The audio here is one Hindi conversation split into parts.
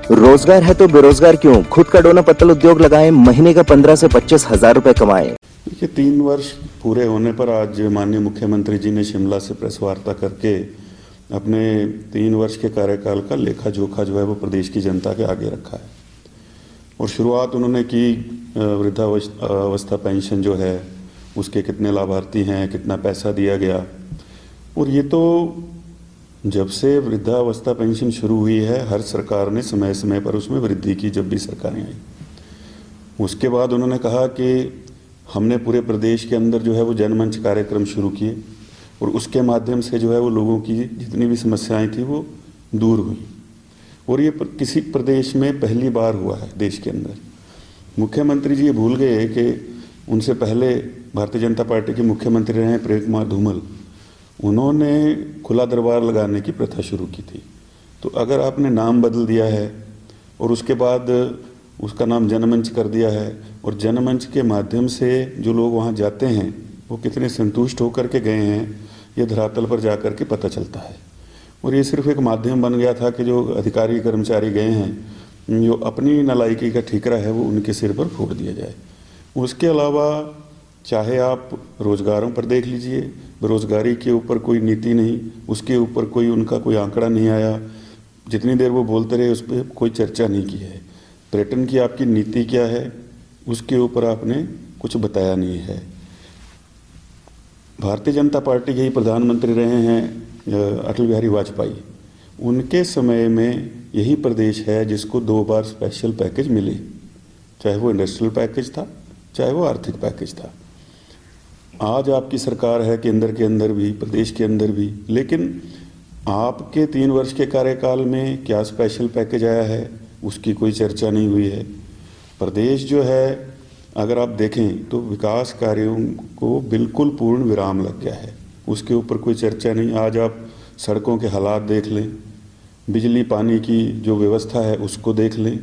रोजगार है तो बेरोजगार क्यों? खुद का डोना पत्तल उद्योग लगाएं, महीने का 15 से 25 हजार रुपए कमाएं। देखिए, 3 वर्ष पूरे होने पर आज माननीय मुख्यमंत्री जी ने शिमला से प्रेस वार्ता करके अपने 3 वर्ष के कार्यकाल का लेखा जोखा जो है वो प्रदेश की जनता के आगे रखा है। और शुरुआत उन्होंने की वृद्धावस्था पेंशन जो है उसके कितने लाभार्थी हैं, कितना पैसा दिया गया। और ये तो जब से वृद्धावस्था पेंशन शुरू हुई है, हर सरकार ने समय समय पर उसमें वृद्धि की, जब भी सरकारें आई। उसके बाद उन्होंने कहा कि हमने पूरे प्रदेश के अंदर जो है वो जनमंच कार्यक्रम शुरू किए और उसके माध्यम से जो है वो लोगों की जितनी भी समस्याएं थी वो दूर हुई। और ये किसी प्रदेश में पहली बार हुआ है देश के अंदर। मुख्यमंत्री जी ये भूल गए कि उनसे पहले भारतीय जनता पार्टी के मुख्यमंत्री रहे प्रेम कुमार धूमल, उन्होंने खुला दरबार लगाने की प्रथा शुरू की थी। तो अगर आपने नाम बदल दिया है और उसके बाद उसका नाम जनमंच कर दिया है और जनमंच के माध्यम से जो लोग वहाँ जाते हैं वो कितने संतुष्ट होकर के गए हैं, ये धरातल पर जा कर के पता चलता है। और ये सिर्फ एक माध्यम बन गया था कि जो अधिकारी कर्मचारी गए हैं, जो अपनी नालायकी का ठीकरा है वो उनके सिर पर फोड़ दिया जाए। उसके अलावा चाहे आप रोजगारों पर देख लीजिए, बेरोजगारी के ऊपर कोई नीति नहीं, उसके ऊपर कोई उनका कोई आंकड़ा नहीं आया। जितनी देर वो बोलते रहे उस पर कोई चर्चा नहीं की है। पर्यटन की आपकी नीति क्या है, उसके ऊपर आपने कुछ बताया नहीं है। भारतीय जनता पार्टी के ही प्रधानमंत्री रहे हैं अटल बिहारी वाजपेयी, उनके समय में यही प्रदेश है जिसको 2 बार स्पेशल पैकेज मिले, चाहे वो इंडस्ट्रियल पैकेज था, चाहे वो आर्थिक पैकेज था। आज आपकी सरकार है केंद्र के अंदर भी, प्रदेश के अंदर भी, लेकिन आपके 3 वर्ष के कार्यकाल में क्या स्पेशल पैकेज आया है उसकी कोई चर्चा नहीं हुई है। प्रदेश जो है अगर आप देखें तो विकास कार्यों को बिल्कुल पूर्ण विराम लग गया है, उसके ऊपर कोई चर्चा नहीं। आज आप सड़कों के हालात देख लें, बिजली पानी की जो व्यवस्था है उसको देख लें।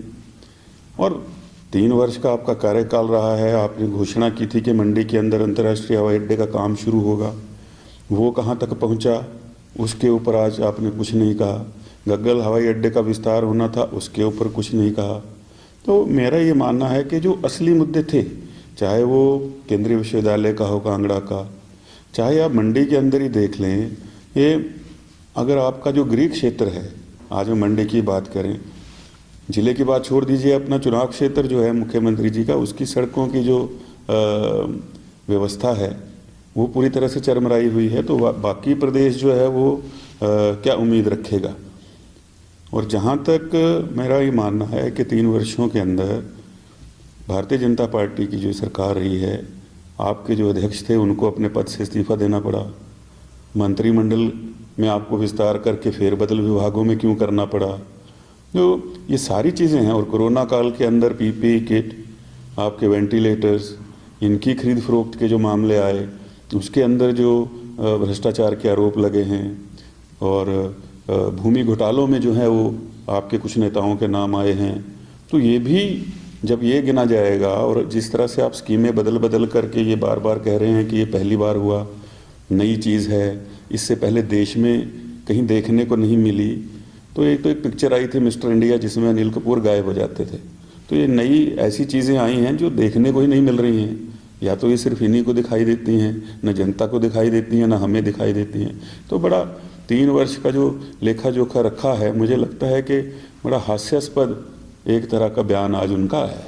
और 3 वर्ष का आपका कार्यकाल रहा है, आपने घोषणा की थी कि मंडी के अंदर अंतर्राष्ट्रीय हवाई अड्डे का काम शुरू होगा, वो कहाँ तक पहुँचा उसके ऊपर आज आपने कुछ नहीं कहा। गग्गल हवाई अड्डे का विस्तार होना था, उसके ऊपर कुछ नहीं कहा। तो मेरा ये मानना है कि जो असली मुद्दे थे, चाहे वो केंद्रीय विश्वविद्यालय का हो कांगड़ा का, चाहे आप मंडी के अंदर ही देख लें, ये अगर आपका जो गृह क्षेत्र है, आज हम मंडी की बात करें, जिले की बात छोड़ दीजिए, अपना चुनाव क्षेत्र जो है मुख्यमंत्री जी का, उसकी सड़कों की जो व्यवस्था है वो पूरी तरह से चरमराई हुई है। तो बाकी प्रदेश जो है वो क्या उम्मीद रखेगा। और जहाँ तक मेरा ये मानना है कि 3 वर्षों के अंदर भारतीय जनता पार्टी की जो सरकार रही है, आपके जो अध्यक्ष थे उनको अपने पद से इस्तीफा देना पड़ा, मंत्रिमंडल में आपको विस्तार करके फेरबदल विभागों में क्यों करना पड़ा, जो ये सारी चीज़ें हैं। और कोरोना काल के अंदर पीपीई किट, आपके वेंटिलेटर्स, इनकी खरीद फरोख्त के जो मामले आए, उसके अंदर जो भ्रष्टाचार के आरोप लगे हैं, और भूमि घोटालों में जो है वो आपके कुछ नेताओं के नाम आए हैं। तो ये भी जब ये गिना जाएगा, और जिस तरह से आप स्कीमें बदल बदल करके ये बार बार कह रहे हैं कि ये पहली बार हुआ, नई चीज़ है, इससे पहले देश में कहीं देखने को नहीं मिली। तो एक पिक्चर आई थी मिस्टर इंडिया जिसमें अनिल कपूर गायब हो जाते थे। तो ये नई ऐसी चीज़ें आई हैं जो देखने को ही नहीं मिल रही हैं। या तो ये सिर्फ इन्हीं को दिखाई देती हैं, न जनता को दिखाई देती हैं, न हमें दिखाई देती हैं। तो बड़ा 3 वर्ष का जो लेखा जोखा रखा है, मुझे लगता है कि बड़ा हास्यास्पद एक तरह का बयान आज उनका है।